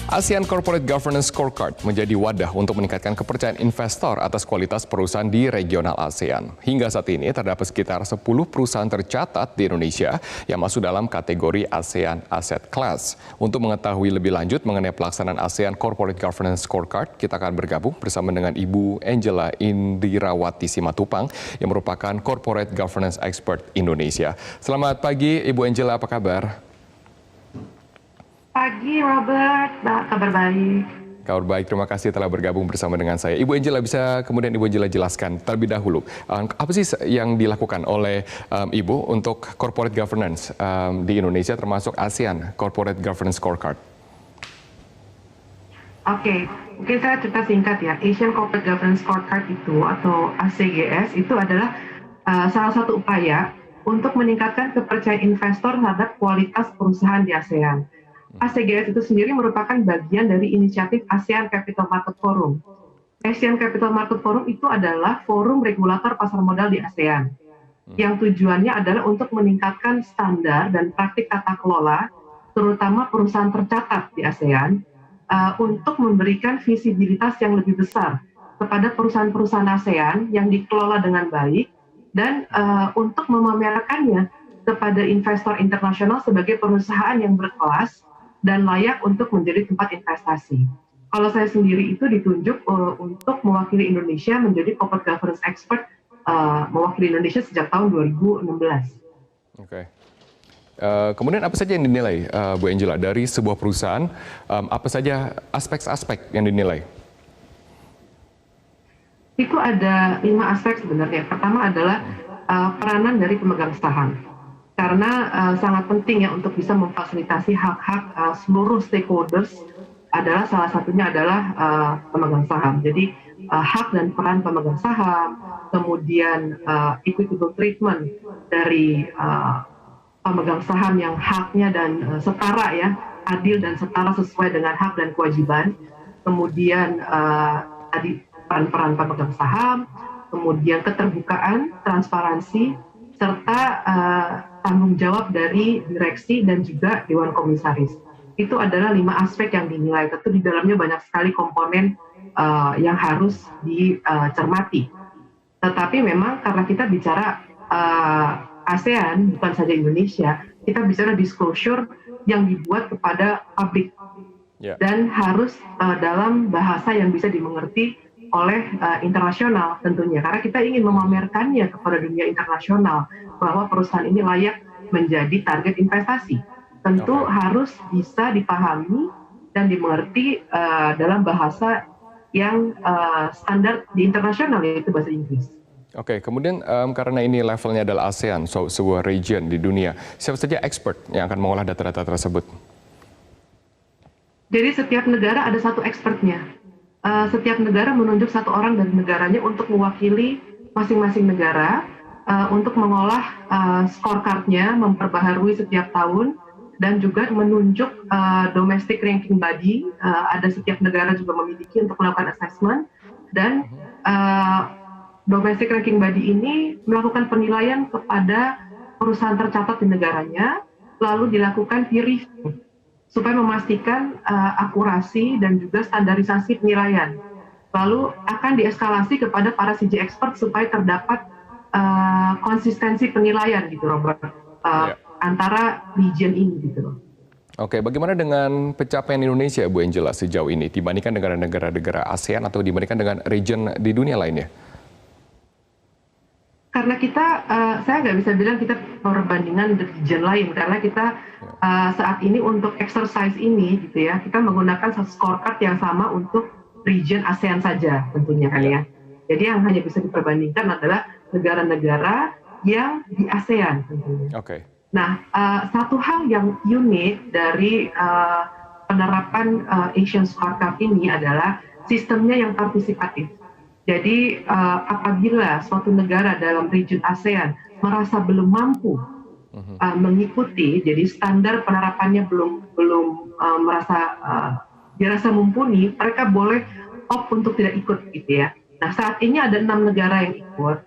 ASEAN Corporate Governance Scorecard menjadi wadah untuk meningkatkan kepercayaan investor atas kualitas perusahaan di regional ASEAN. Hingga saat ini terdapat sekitar 10 perusahaan tercatat di Indonesia yang masuk dalam kategori ASEAN Asset Class. Untuk mengetahui lebih lanjut mengenai pelaksanaan ASEAN Corporate Governance Scorecard, kita akan bergabung bersama dengan Ibu Angela Indirawati Simatupang yang merupakan Corporate Governance Expert Indonesia. Selamat pagi Ibu Angela, apa kabar? Pagi Robert, kabar baik. Kabar baik, terima kasih telah bergabung bersama dengan saya. Ibu Angela, bisa kemudian Ibu Angela jelaskan terlebih dahulu, apa sih yang dilakukan oleh Ibu untuk corporate governance di Indonesia termasuk ASEAN Corporate Governance Scorecard? Oke, mungkin saya cerita singkat ya. Asian Corporate Governance Scorecard itu atau ACGS itu adalah salah satu upaya untuk meningkatkan kepercayaan investor terhadap kualitas perusahaan di ASEAN. ACGS itu sendiri merupakan bagian dari inisiatif ASEAN Capital Market Forum. ASEAN Capital Market Forum itu adalah forum regulator pasar modal di ASEAN, yang tujuannya adalah untuk meningkatkan standar dan praktik tata kelola, terutama perusahaan tercatat di ASEAN, untuk memberikan visibilitas yang lebih besar kepada perusahaan-perusahaan ASEAN yang dikelola dengan baik, dan untuk memamerkannya kepada investor internasional sebagai perusahaan yang berkelas dan layak untuk menjadi tempat investasi. Kalau saya sendiri itu ditunjuk untuk mewakili Indonesia menjadi Corporate Governance Expert, mewakili Indonesia sejak tahun 2016. Oke. Kemudian apa saja yang dinilai, Bu Angela, dari sebuah perusahaan, apa saja aspek-aspek yang dinilai? Itu ada 5 aspek sebenarnya. Pertama adalah peranan dari pemegang saham. Karena sangat penting ya untuk bisa memfasilitasi hak-hak seluruh stakeholders, adalah salah satunya adalah pemegang saham. Jadi hak dan peran pemegang saham, kemudian equitable treatment dari pemegang saham yang haknya dan setara ya, adil dan setara sesuai dengan hak dan kewajiban. Kemudian tadi peran-peran pemegang saham, kemudian keterbukaan, transparansi, serta tanggung jawab dari direksi dan juga Dewan Komisaris. Itu adalah 5 aspek yang dinilai. Tentu di dalamnya banyak sekali komponen yang harus dicermati. Tetapi memang karena kita bicara ASEAN, bukan saja Indonesia, kita bicara disclosure yang dibuat kepada publik. Dan harus dalam bahasa yang bisa dimengerti oleh internasional tentunya, karena kita ingin memamerkannya kepada dunia internasional bahwa perusahaan ini layak menjadi target investasi. Tentu harus bisa dipahami dan dimengerti dalam bahasa yang standar di internasional, yaitu bahasa Inggris. Oke, kemudian karena ini levelnya adalah ASEAN, sebuah region di dunia, siapa saja expert yang akan mengolah data-data tersebut? Jadi setiap negara ada satu expertnya. Setiap negara menunjuk satu orang dari negaranya untuk mewakili masing-masing negara untuk mengolah scorecard-nya, memperbaharui setiap tahun, dan juga menunjuk domestic ranking body. Ada setiap negara juga memiliki untuk melakukan assessment, dan domestic ranking body ini melakukan penilaian kepada perusahaan tercatat di negaranya, lalu dilakukan peer review supaya memastikan akurasi dan juga standarisasi penilaian. Lalu akan dieskalasi kepada para CG expert supaya terdapat konsistensi penilaian gitu, Robert, antara region ini gitu. Oke, bagaimana dengan pencapaian Indonesia, Bu Angela, sejauh ini dibandingkan dengan negara-negara ASEAN atau dibandingkan dengan region di dunia lainnya? Karena kita, saya nggak bisa bilang kita perbandingan region lain, karena kita saat ini untuk exercise ini gitu ya, kita menggunakan satu scorecard yang sama untuk region ASEAN saja tentunya kan ya. Jadi yang hanya bisa diperbandingkan adalah negara-negara yang di ASEAN tentunya. Nah, satu hal yang unik dari penerapan Asian Scorecard ini adalah sistemnya yang partisipatif. Jadi apabila suatu negara dalam region ASEAN merasa belum mampu mengikuti, jadi standar penerapannya belum dirasa mumpuni, mereka boleh opt untuk tidak ikut gitu ya. Nah, saat ini ada 6 negara yang ikut,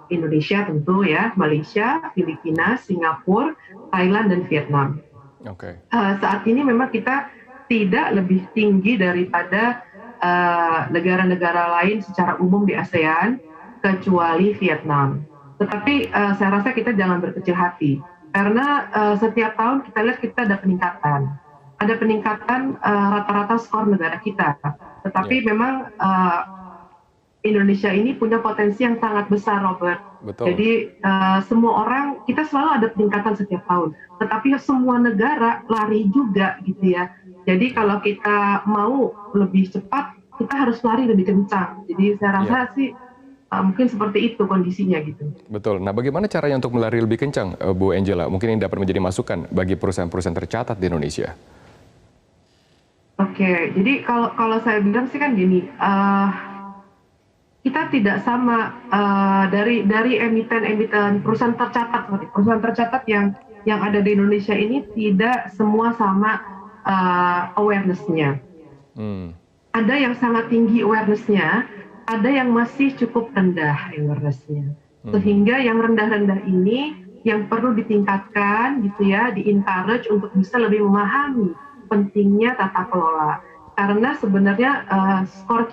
Indonesia tentu ya, Malaysia, Filipina, Singapura, Thailand, dan Vietnam. Saat ini memang kita tidak lebih tinggi daripada negara-negara lain secara umum di ASEAN, kecuali Vietnam. Tetapi saya rasa kita jangan berkecil hati, karena setiap tahun kita lihat kita ada peningkatan. Ada peningkatan rata-rata skor negara kita. Tetapi memang Indonesia ini punya potensi yang sangat besar, Robert. Betul. Jadi semua orang, kita selalu ada peningkatan setiap tahun. Tetapi semua negara lari juga gitu ya. Jadi kalau kita mau lebih cepat, kita harus lari lebih kencang. Jadi saya rasa sih mungkin seperti itu kondisinya gitu. Betul. Nah, bagaimana caranya untuk melari lebih kencang, Bu Angela? Mungkin ini dapat menjadi masukan bagi perusahaan-perusahaan tercatat di Indonesia. Oke, jadi kalau saya bilang sih kan gini, kita tidak sama dari emiten perusahaan tercatat yang ada di Indonesia ini tidak semua sama awareness-nya. Ada yang sangat tinggi awareness-nya, ada yang masih cukup rendah awareness-nya. Sehingga yang rendah-rendah ini yang perlu ditingkatkan gitu ya, di-encourage untuk bisa lebih memahami pentingnya tata kelola. Karena sebenarnya skor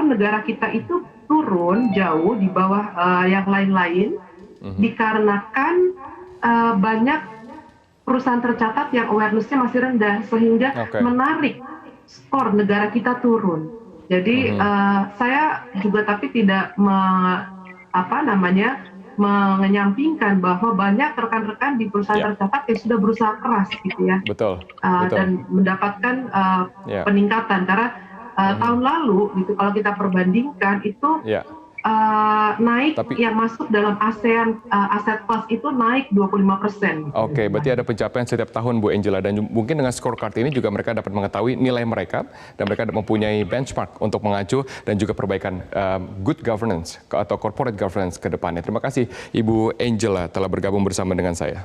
negara kita itu turun jauh di bawah yang lain-lain dikarenakan banyak perusahaan tercatat yang awareness-nya masih rendah, sehingga menarik skor negara kita turun. Jadi saya juga tapi tidak menyampingkan bahwa banyak rekan-rekan di perusahaan tercatat yang sudah berusaha keras gitu ya. Betul. Dan mendapatkan peningkatan, karena tahun lalu gitu kalau kita perbandingkan itu naik, yang masuk dalam ASEAN Asset Class itu naik 25%. Oke, berarti ada pencapaian setiap tahun, Bu Angela, dan mungkin dengan scorecard ini juga mereka dapat mengetahui nilai mereka dan mereka mempunyai benchmark untuk mengacu dan juga perbaikan good governance atau corporate governance ke depannya. Terima kasih Ibu Angela telah bergabung bersama dengan saya.